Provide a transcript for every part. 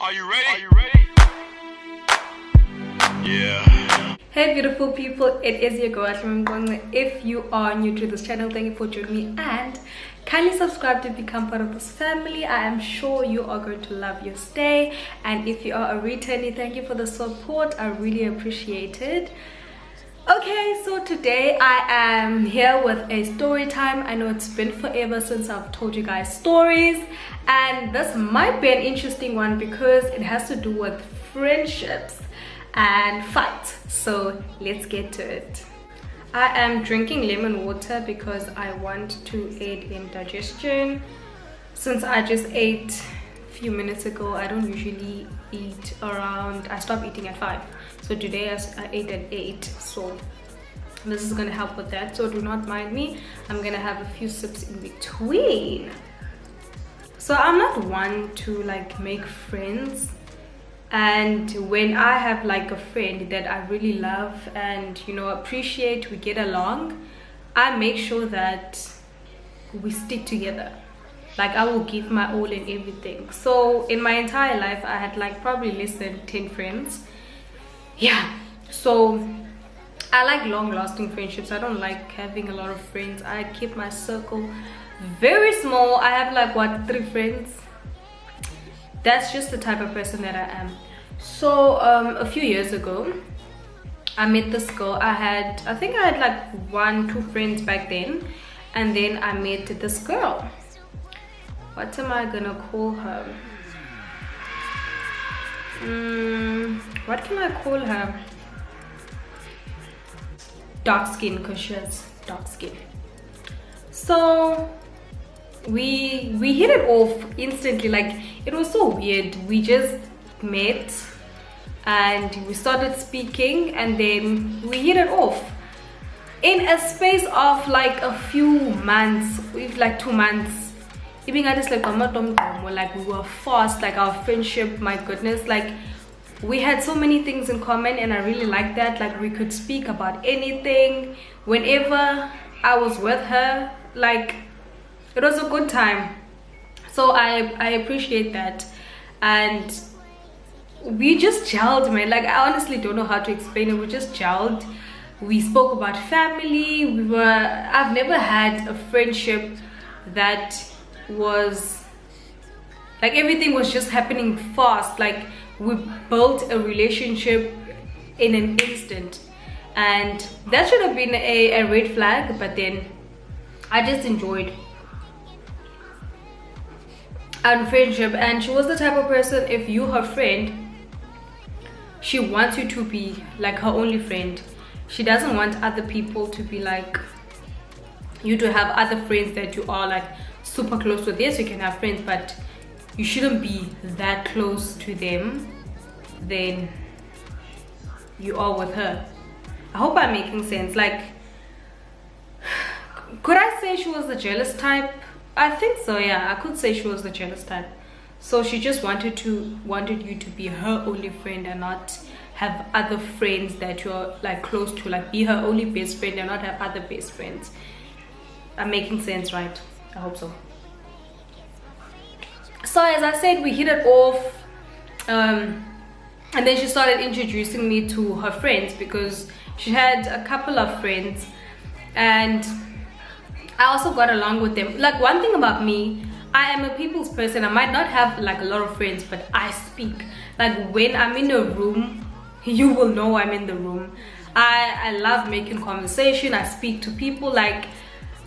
Are you ready? Are you ready? Yeah. Hey beautiful people, it is your girl Ahlume Mqonci. If you are new to this channel, thank you for joining me and kindly subscribe to become part of this family. I am sure you are going to love your stay, and if you are a returnee, thank you for the support. I really appreciate it. Okay, so today I am here with a story time. I know it's been forever since I've told you guys stories, and this might be an interesting one because it has to do with friendships and fights. So let's get to it. I am drinking lemon water because I want to aid in digestion. Since I just ate a few minutes ago, I don't usually eat around, I stop eating at 5. So today I ate at 8, so this is gonna help with that. So do not mind me, I'm gonna have a few sips in between. So I'm not one to like make friends, and when I have like a friend that I really love and appreciate, we get along, I make sure that we stick together. Like I will give my all in everything. So in my entire life I had like probably less than 10 friends. Yeah, so I like long-lasting friendships. I don't like having a lot of friends. I keep my circle very small. I have like 3 friends. That's just the type of person that I am. So a few years ago I met this girl. I think I had like 1-2 friends back then, and then I met this girl. What am I gonna call her? What can I call her? Dark skin, because she has dark skin. So we hit it off instantly. Like it was so weird. We just met and we started speaking, and then we hit it off in a space of like a few months, like 2 months. Even I just like we were fast, like our friendship, my goodness, like we had so many things in common, and I really liked that. Like we could speak about anything whenever I was with her. Like it was a good time. So I appreciate that, and we just gelled, man. Like I honestly don't know how to explain it. We just gelled. We spoke about family. I've never had a friendship that was like everything was just happening fast. Like we built a relationship in an instant, and that should have been a red flag, but then I just enjoyed our friendship. And she was the type of person, if you her friend, she wants you to be like her only friend. She doesn't want other people to be like you, to have other friends that you are like super close with. Yes, you can have friends, but you shouldn't be that close to them than you are with her. I hope I'm making sense. Like, could I say she was the jealous type? I think so, yeah. I could say she was the jealous type. So she just wanted you to be her only friend and not have other friends that you're like close to, like be her only best friend and not have other best friends. I'm making sense, right? I hope so. So as I said, we hit it off, and then she started introducing me to her friends because she had a couple of friends, and I also got along with them. Like one thing about me, I am a people's person. I might not have like a lot of friends, but I speak. Like when I'm in a room, you will know I'm in the room. I love making conversation. I speak to people. Like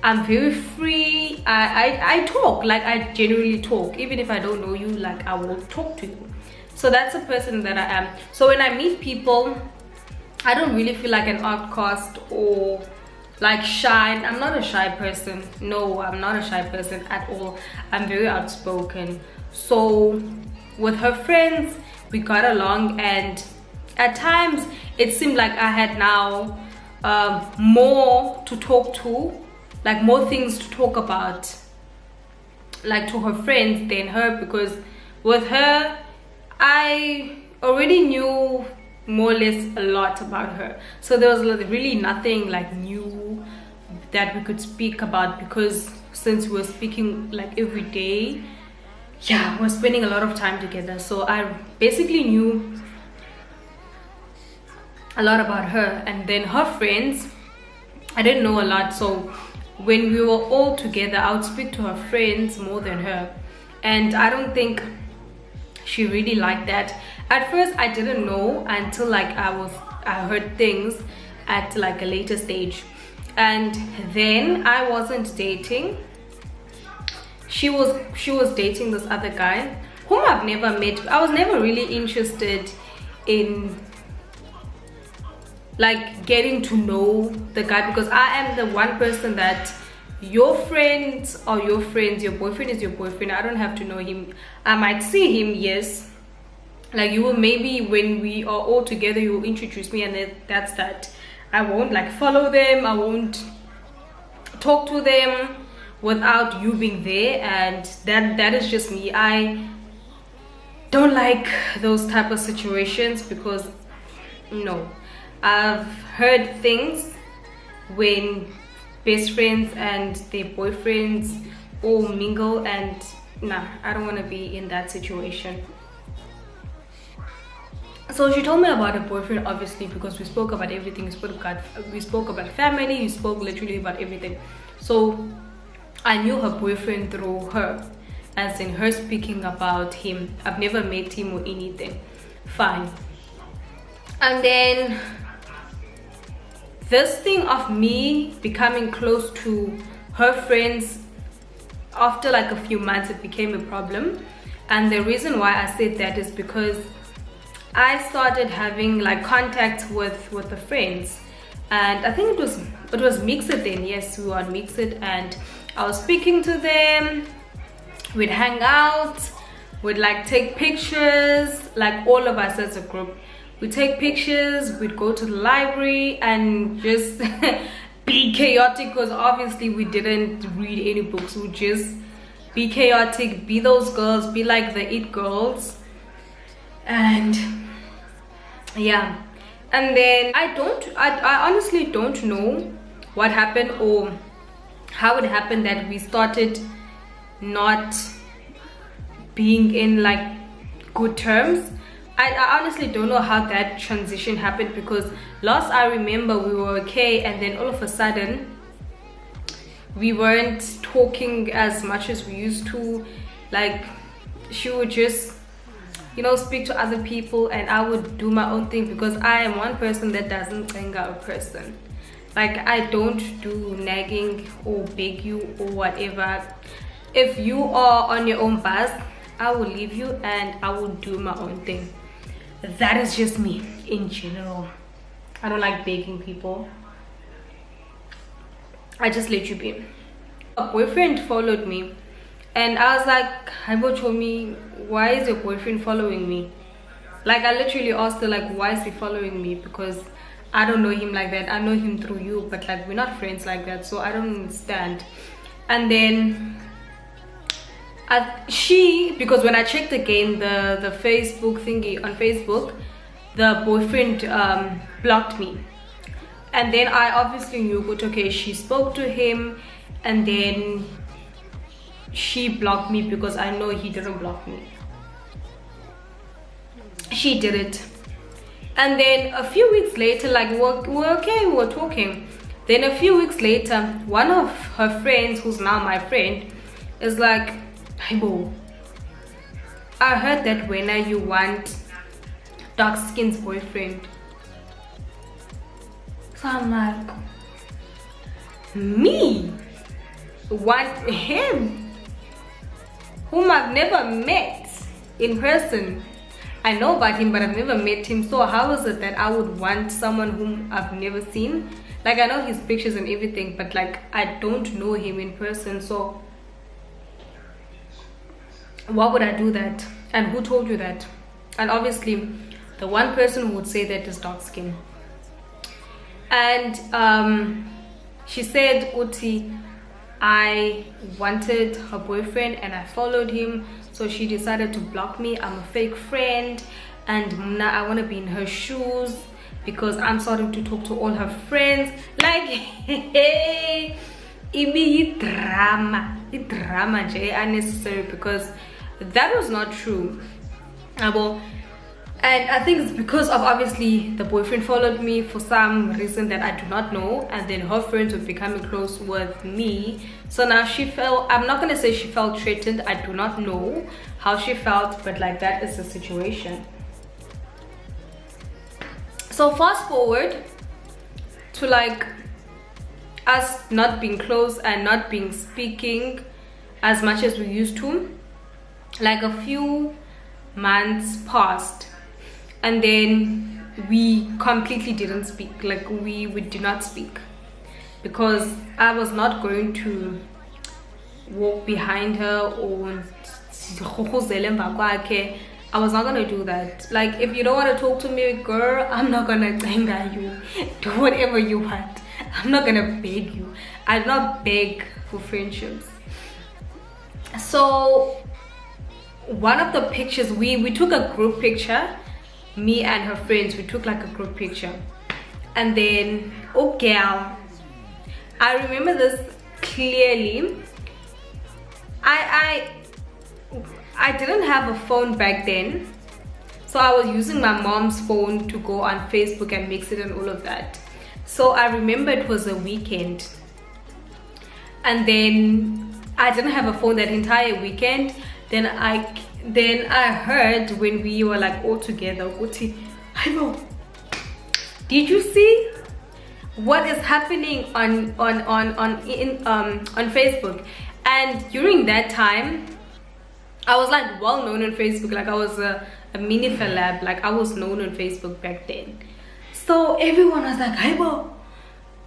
I'm very free. I talk. Like I genuinely talk. Even if I don't know you, like I will talk to you. So that's the person that I am. So when I meet people, I don't really feel like an outcast or like shy. I'm not a shy person. No, I'm not a shy person at all. I'm very outspoken. So with her friends, we got along, and at times it seemed like I had now more to talk to, like more things to talk about, like to her friends than her, because with her I already knew more or less a lot about her. So there was really nothing like new that we could speak about, because since we were speaking like every day, yeah, we're spending a lot of time together. So I basically knew a lot about her, and then her friends, I didn't know a lot. So when we were all together, I would speak to her friends more than her, and I don't think she really liked that. At first I didn't know until like I heard things at like a later stage. And then I wasn't dating, she was dating this other guy whom I've never met. I was never really interested in like getting to know the guy, because I am the one person that your friends are your friends, your boyfriend is your boyfriend. I don't have to know him. I might see him, yes, like you will, maybe when we are all together you will introduce me, and then that's that. I won't like follow them, I won't talk to them without you being there, and that is just me. I don't like those type of situations, because no, I've heard things when best friends and their boyfriends all mingle, and nah, I don't want to be in that situation. So she told me about her boyfriend, obviously, because we spoke about everything. We spoke about family, we spoke literally about everything. So I knew her boyfriend through her, as in her speaking about him. I've never met him or anything. Fine. And then this thing of me becoming close to her friends, after like a few months it became a problem. And the reason why I said that is because I started having like contact with the friends, and I think it was Mixed then. Yes, we were on Mixed, and I was speaking to them. We'd hang out, we'd like take pictures, like all of us as a group. We'd take pictures, we'd go to the library and just be chaotic, because obviously we didn't read any books. We'd just be chaotic, be those girls, be like the it girls. And yeah, and then I honestly don't know what happened or how it happened that we started not being in like good terms. I honestly don't know how that transition happened, because last I remember we were okay, and then all of a sudden we weren't talking as much as we used to. Like she would just, you know, speak to other people, and I would do my own thing, because I am one person that doesn't anger a person. Like I don't do nagging or beg you or whatever. If you are on your own bus, I will leave you and I will do my own thing. That is just me in general. I don't like begging people. I just let you be. A boyfriend followed me, and I was like, Haibo told me, why is your boyfriend following me? Like I literally asked her, like, why is he following me? Because I don't know him like that. I know him through you, but like we're not friends like that, so I don't understand. And then because when I checked again the Facebook thingy on Facebook, the boyfriend blocked me. And then I obviously knew, but okay, she spoke to him, and then she blocked me, because I know he didn't block me. She did it. And then a few weeks later, like we're okay, we were talking. Then a few weeks later, one of her friends, who's now my friend, is like, hey Bo, I heard that when you want dark skin's boyfriend. So I'm like, me want him, whom I've never met in person. I know about him, but I've never met him. So how is it that I would want someone whom I've never seen? Like I know his pictures and everything, but like I don't know him in person. So why would I do that? And who told you that? And obviously the one person who would say that is dark skin. And she said, Uti, I wanted her boyfriend and I followed him, so she decided to block me. I'm a fake friend, and now I want to be in her shoes, because I'm starting to talk to all her friends. Like, hey, it be drama, unnecessary, because that was not true. And I think it's because of obviously the boyfriend followed me for some reason that I do not know, and then her friends were becoming close with me. So now she felt, I'm not gonna say she felt threatened, I do not know how she felt, but like that is the situation. So fast forward to like us not being close and not being speaking as much as we used to. Like a few months passed, and then we completely didn't speak. Like we did not speak, because I was not going to walk behind her or I was not gonna do that. Like, if you don't want to talk to me, girl, I'm not gonna anger you. Do whatever you want. I'm not gonna beg you. I do not beg for friendships. So one of the pictures, we took a group picture, me and her friends, we took like a group picture. And then, oh girl, I remember this clearly. I didn't have a phone back then, so I was using my mom's phone to go on Facebook and mix it and all of that. So I remember it was a weekend, and then I didn't have a phone that entire weekend. Then I heard when we were like all together, did you see what is happening on Facebook? And during that time, I was like well known on Facebook. Like I was a mini celeb. Like I was known on Facebook back then. So everyone was like, "Hey, bro,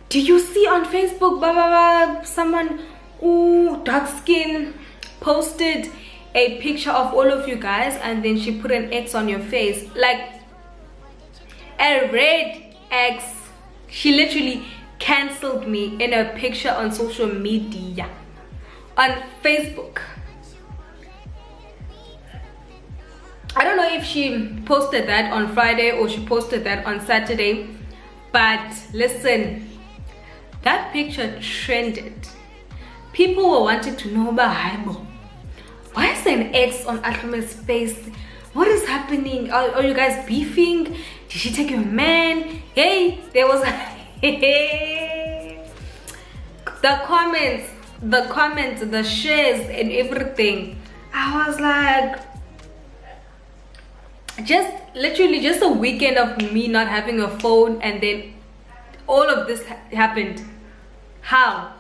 did you see on Facebook, blah, blah, blah, someone, ooh, dark skin, posted a picture of all of you guys, and then she put an X on your face, like a red X." She literally cancelled me in a picture on social media, on Facebook. I don't know if she posted that on Friday or she posted that on Saturday, but listen, that picture trended. People were wanting to know about Haibo. Why is there an X on Ahlume's face? What is happening? Are you guys beefing? Did she take your man? Hey, there was the comments, the shares and everything. I was like, literally just a weekend of me not having a phone, and then all of this happened. How?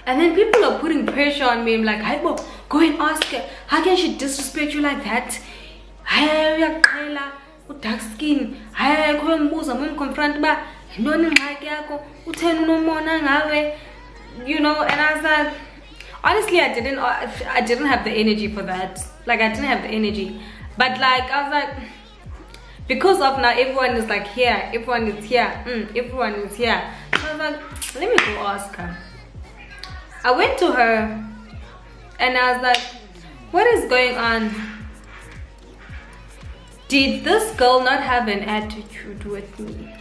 And then people are putting pressure on me. I'm like, "Hey, go and ask her. How can she disrespect you like that? Hey, dark skin. Hey, confront ba. You know, and I was like, honestly, I didn't have the energy for that. Like, I didn't have the energy. But like, I was like, because of now everyone is like here, everyone is here, everyone is here. So I was like, let me go ask her. I went to her and I was like, what is going on? Did this girl not have an attitude with me?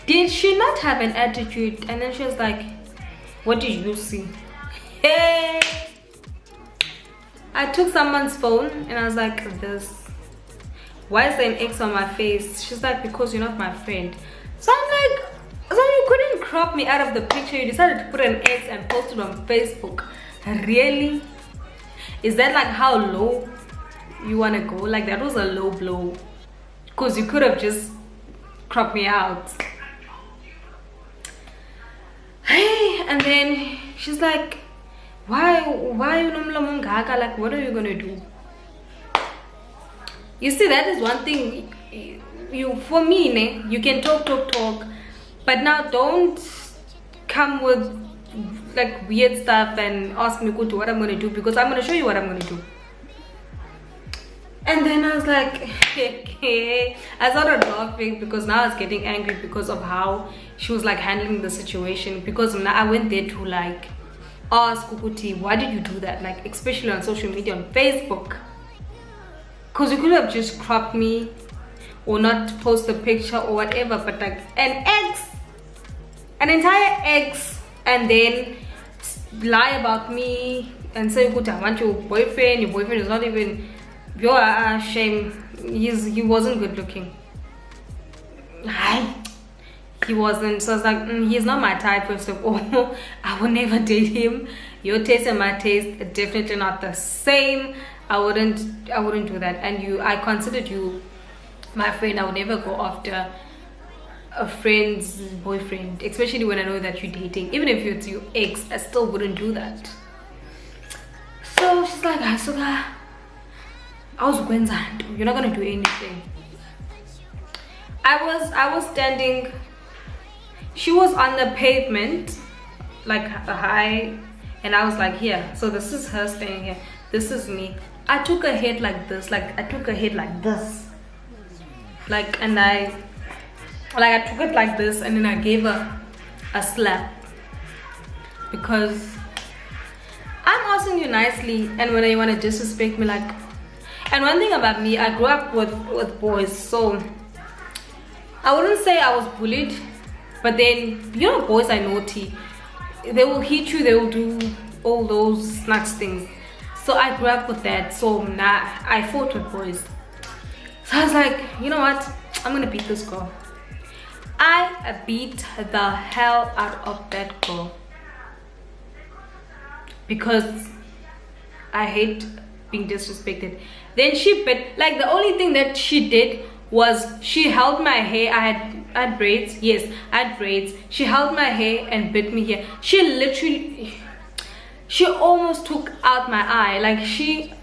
Did she not have an attitude? And then she was like, what did you see? Hey! I took someone's phone and I was like, this. Why is there an X on my face? She's like, because you're not my friend. So I'm like, so you couldn't crop me out of the picture. You decided to put an X and post it on Facebook. Really? Is that like how low you want to go? Like, that was a low blow. Because you could have just cropped me out. Hey, and then she's like, why like, what are you gonna do? You see, that is one thing. For me, you can talk, but now don't come with like weird stuff and ask me what I'm gonna do, because I'm gonna show you what I'm gonna do. And then I was like, okay. I started laughing because now I was getting angry because of how she was like handling the situation. Because now I went there to like ask Kukuti, why did you do that? Like, especially on social media, on Facebook. Because you could have just cropped me or not post a picture or whatever, but like an entire X, and then lie about me and say, "Good, I want your boyfriend." Your boyfriend is not even your shame. He wasn't good looking. Hi. He wasn't. So I was like, he's not my type. First of all, I would never date him. Your taste and my taste are definitely not the same. I wouldn't do that. And I considered you my friend. I would never go after a friend's boyfriend, especially when I know that you're dating. Even if it's your ex, I still wouldn't do that. So she's like, "Asuka, I was going to, you're not gonna do anything." I was standing. She was on the pavement, like a high, and I was like here. So this is her staying here. This is me. I took her head like this, like I took her head like this, like, and I took it like this, and then I gave her a slap because I'm asking you nicely, and when you want to disrespect me, like. And one thing about me, I grew up with boys, so I wouldn't say I was bullied, but then you know boys are naughty. They will hit you, they will do all those nuts things. So I grew up with that. So now I fought with boys. So I was like, you know what? I'm gonna beat this girl. I beat the hell out of that girl because I hate being disrespected. Then she bit, like the only thing that she did was she held my hair. I had braids. Yes, I had braids. She held my hair and bit me here. She almost took out my eye. Like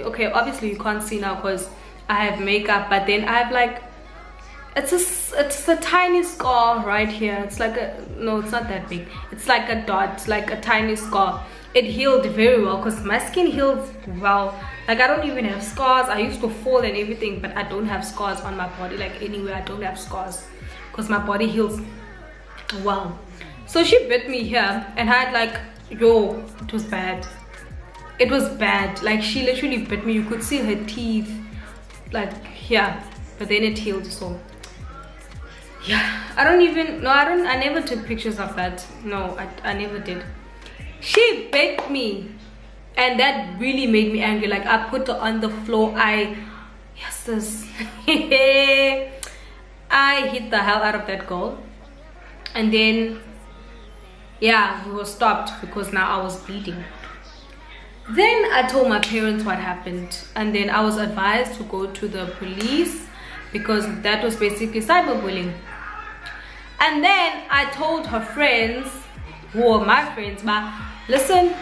okay, obviously you can't see now because I have makeup, but then I have like, it's a tiny scar right here. It's like no, it's not that big. It's like a dot, like a tiny scar. It healed very well because my skin heals well. Like I don't even have scars. I used to fall and everything, but I don't have scars on my body. Like anywhere, I don't have scars because my body heals well. So she bit me here, and I had like, yo, it was bad. It was bad. Like she literally bit me. You could see her teeth, like here, but then it healed. So yeah, I never took pictures of that. No, I never did. She bit me, and that really made me angry. Like I put her on the floor. I hit the hell out of that girl, and then yeah, we were stopped because now I was bleeding. Then I told my parents what happened, and then I was advised to go to the police because that was basically cyberbullying. And then I told her friends, who were my friends, but listen,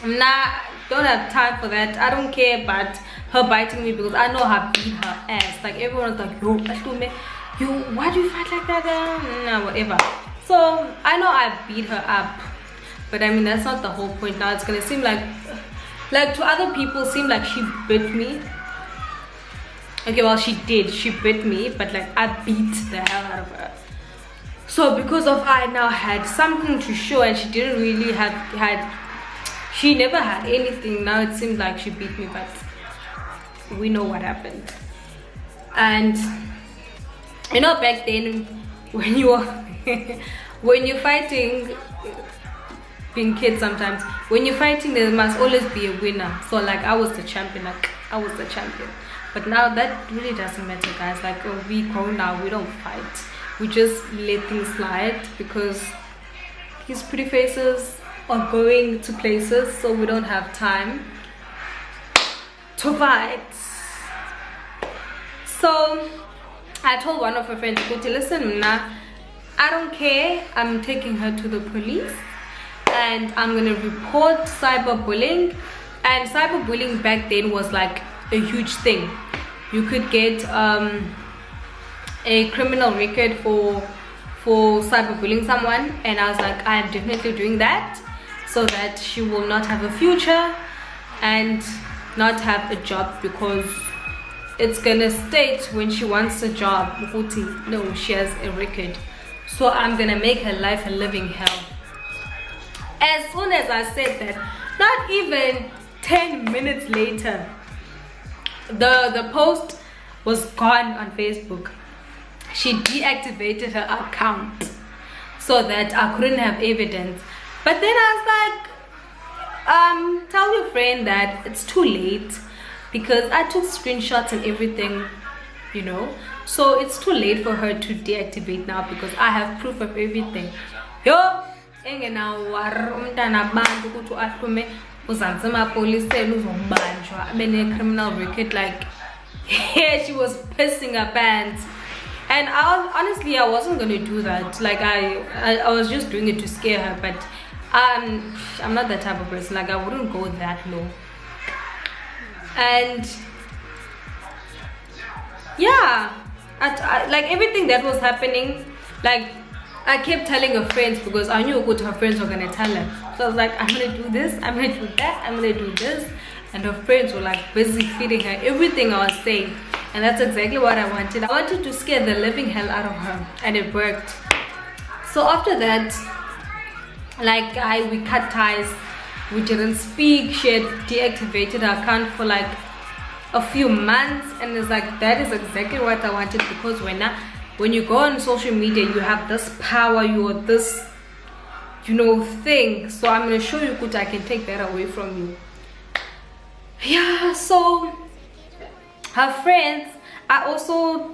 don't have time for that. I don't care about her biting me because I know how to beat her ass. Like everyone's like, yo, Ahlume, why do you fight like that? Nah, whatever. So I know I beat her up, but I mean that's not the whole point. Now it's gonna seem like to other people seem like she bit me. Okay, well she did. She bit me, but like I beat the hell out of her. So because of I now had something to show, and she didn't really she never had anything. Now it seems like she beat me, but we know what happened. And you know, back then when you're fighting, being kids, sometimes when you're fighting there must always be a winner. So like I was the champion. But now that really doesn't matter, guys. Like we grown now, we don't fight. We just let things slide because these pretty faces are going to places, so we don't have time to fight. So I told one of her friends, listen, I don't care. I'm taking her to the police and I'm gonna report cyberbullying. And cyberbullying back then was like a huge thing. You could get a criminal record for cyberbullying someone, and I was like, I am definitely doing that so that she will not have a future and not have a job, because it's gonna state when she wants a job, no, she has a record. So I'm gonna make her life a living hell. As soon as I said that, not even 10 minutes later, the post was gone on Facebook. She deactivated her account so that I couldn't have evidence. But then I was like, tell your friend that it's too late, because I took screenshots and everything, you know, so it's too late for her to deactivate now, because I have proof of everything. Yo, engenawar umntana abantu ukuthi uAhlume uzanze emapoliseni uzombanjwa bene criminal record. Like, yeah, she was pissing her pants. And honestly, I wasn't gonna do that. Like, I was just doing it to scare her, but I'm not that type of person. Like, I wouldn't go that low. And yeah, I like everything that was happening, like I kept telling her friends, because I knew her friends were gonna tell her. So I was like, I'm gonna do this, I'm gonna do that, I'm gonna do this, and her friends were like busy feeding her everything I was saying. And that's exactly what I wanted. I wanted to scare the living hell out of her, and it worked. So after that, like, we cut ties, we didn't speak. She had deactivated her account for like a few months, and it's like, that is exactly what I wanted, because when you go on social media, you have this power, you are this, you know, thing. So I'm gonna show you that I can take that away from you. Yeah, so her friends, I also,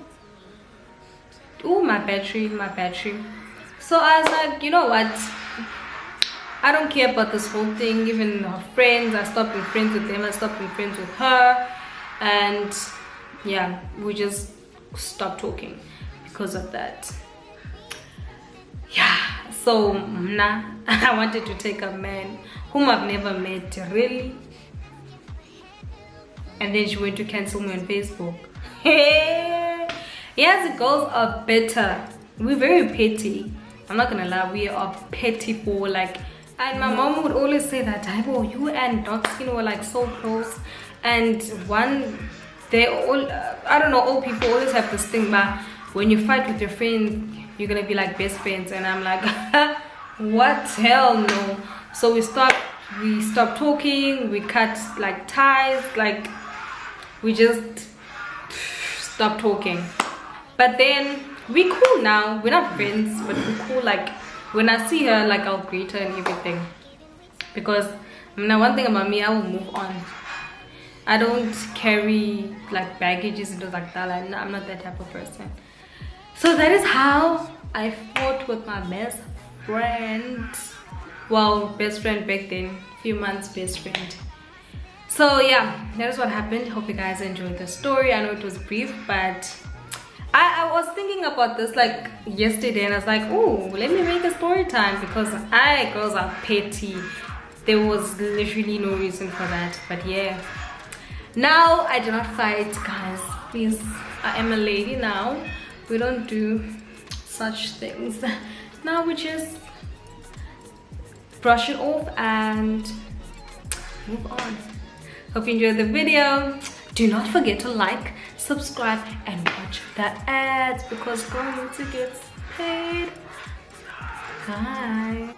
oh, my battery. So I was like, you know what, I don't care about this whole thing. Even her friends, I stopped being friends with them, I stopped being friends with her, and yeah, we just stopped talking because of that. Yeah, so I wanted to take a man whom I've never met, really. And then she went to cancel me on Facebook. Yes, girls are better. We're very petty. I'm not gonna lie, we are petty for like, and my mom would always say that, Daibo, you and dark skin were like so close. And they all, I don't know, all people always have this thing, but when you fight with your friend, you're gonna be like best friends. And I'm like, what? Hell no. So we stopped talking, we cut like ties, like we just stopped talking. But then we cool now. We're not friends, but we're cool. Like, when I see her, like, I'll greet her and everything, because now one thing about me, I will move on. I don't carry like baggages and things like that. Like, I'm not that type of person. So that is how I fought with my best friend. Well, best friend back then, few months best friend. So yeah, that is what happened. Hope you guys enjoyed the story. I know it was brief, but I was thinking about this like yesterday, and I was like, oh, let me make a story time, because girls are petty. There was literally no reason for that. But yeah, now I do not fight, guys, please. I am a lady now. We don't do such things. Now we just brush it off and move on. Hope you enjoyed the video. Do not forget to like, subscribe, and watch the ads, because girl needs to get paid. Bye.